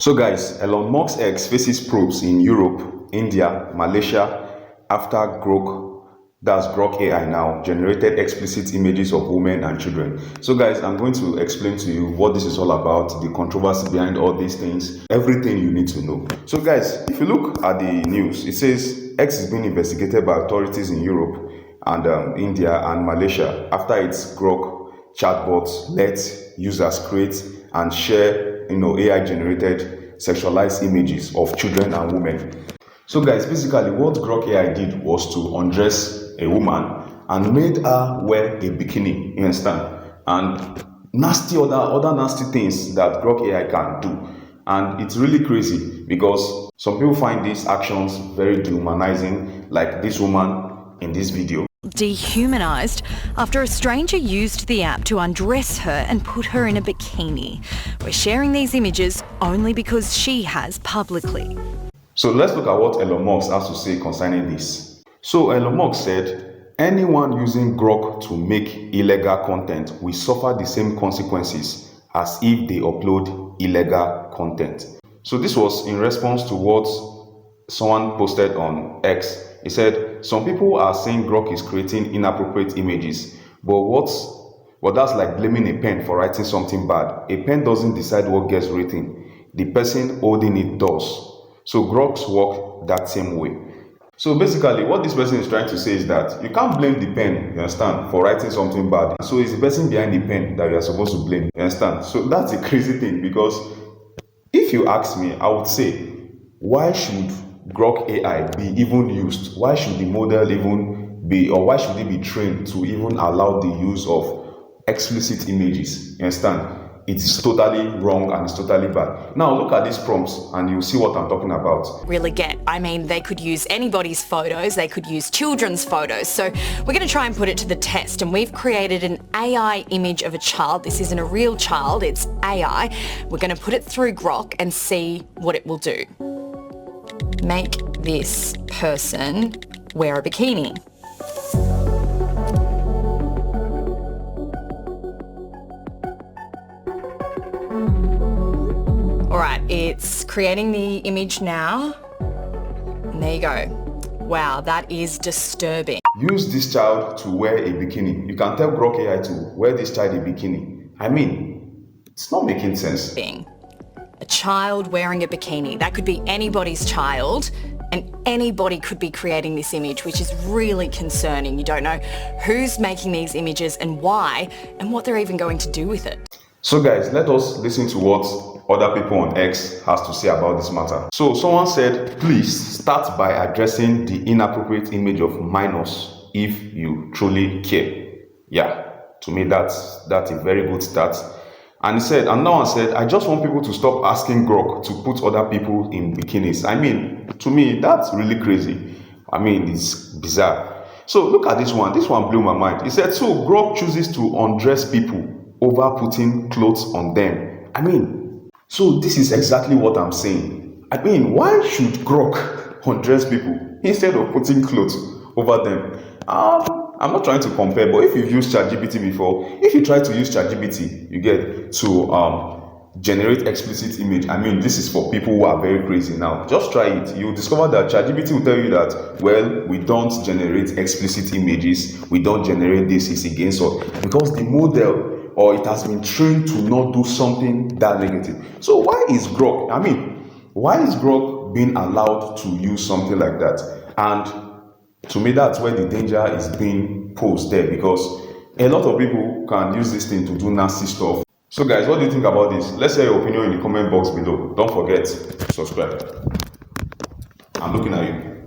So guys, Elon Musk X faces probes in Europe, India, Malaysia after Grok, that's Grok AI now, generated explicit images of women and children. So guys, I'm going to explain to you what this is all about, the controversy behind all these things, everything you need to know. So guys, if you look at the news, it says X is being investigated by authorities in Europe and India and Malaysia after its Grok chatbots let users create and share AI generated sexualized images of children and women. So guys, basically what Grok AI did was to undress a woman and made her wear a bikini, you understand? And nasty other nasty things that Grok AI can do. And it's really crazy because some people find these actions very dehumanizing, like this woman in this video. Dehumanised after a stranger used the app to undress her and put her in a bikini. We're sharing these images only because she has publicly. So let's look at what Elon Musk has to say concerning this. So Elon Musk said, anyone using Grok to make illegal content will suffer the same consequences as if they upload illegal content. So this was in response to what someone posted on X. He said, some people are saying Grok is creating inappropriate images, but that's like blaming a pen for writing something bad. A pen doesn't decide what gets written. The person holding it does. So Groks work that same way. So basically, what this person is trying to say is that you can't blame the pen, you understand, for writing something bad. So it's the person behind the pen that you are supposed to blame, you understand? So that's a crazy thing, because if you ask me, I would say, why should Grok AI be even used? Why should the model even be, or why should it be trained to even allow the use of explicit images? You understand? It is totally wrong and it's totally bad. Now look at these prompts and you'll see what I'm talking about. They could use anybody's photos, they could use children's photos. So we're going to try and put it to the test, and we've created an AI image of a child. This isn't a real child, it's AI. We're going to put it through Grok and see what it will do. Make this person wear a bikini. Alright, it's creating the image now. And there you go. Wow, that is disturbing. Use this child to wear a bikini. You can tell Grok AI to wear this child a bikini. I mean, it's not making sense. A child wearing a bikini. That could be anybody's child, and anybody could be creating this image, which is really concerning. You don't know who's making these images and why, and what they're even going to do with it. So guys, let us listen to what other people on X has to say about this matter. So someone said, please start by addressing the inappropriate image of minors if you truly care. Yeah, to me that's a very good start. And he said, and no one said, I just want people to stop asking Grok to put other people in bikinis. I mean, to me, that's really crazy. I mean, it's bizarre. So look at this one. This one blew my mind. He said, so Grok chooses to undress people over putting clothes on them. I mean, so this is exactly what I'm saying. I mean, why should Grok undress people instead of putting clothes over them? I'm not trying to compare, but if you've used ChatGPT before, if you try to use ChatGPT, you get to generate explicit image. I mean, this is for people who are very crazy now. Just try it. You'll discover that ChatGPT will tell you that, well, we don't generate explicit images. We don't generate this. It's against us. Because the model, or it has been trained to not do something that negative. So why is Grok, why is Grok being allowed to use something like that? And to me, that's where the danger is being posed there, because a lot of people can use this thing to do nasty stuff. So guys, what do you think about this? Let's hear your opinion in the comment box below. Don't forget to subscribe. I'm looking at you.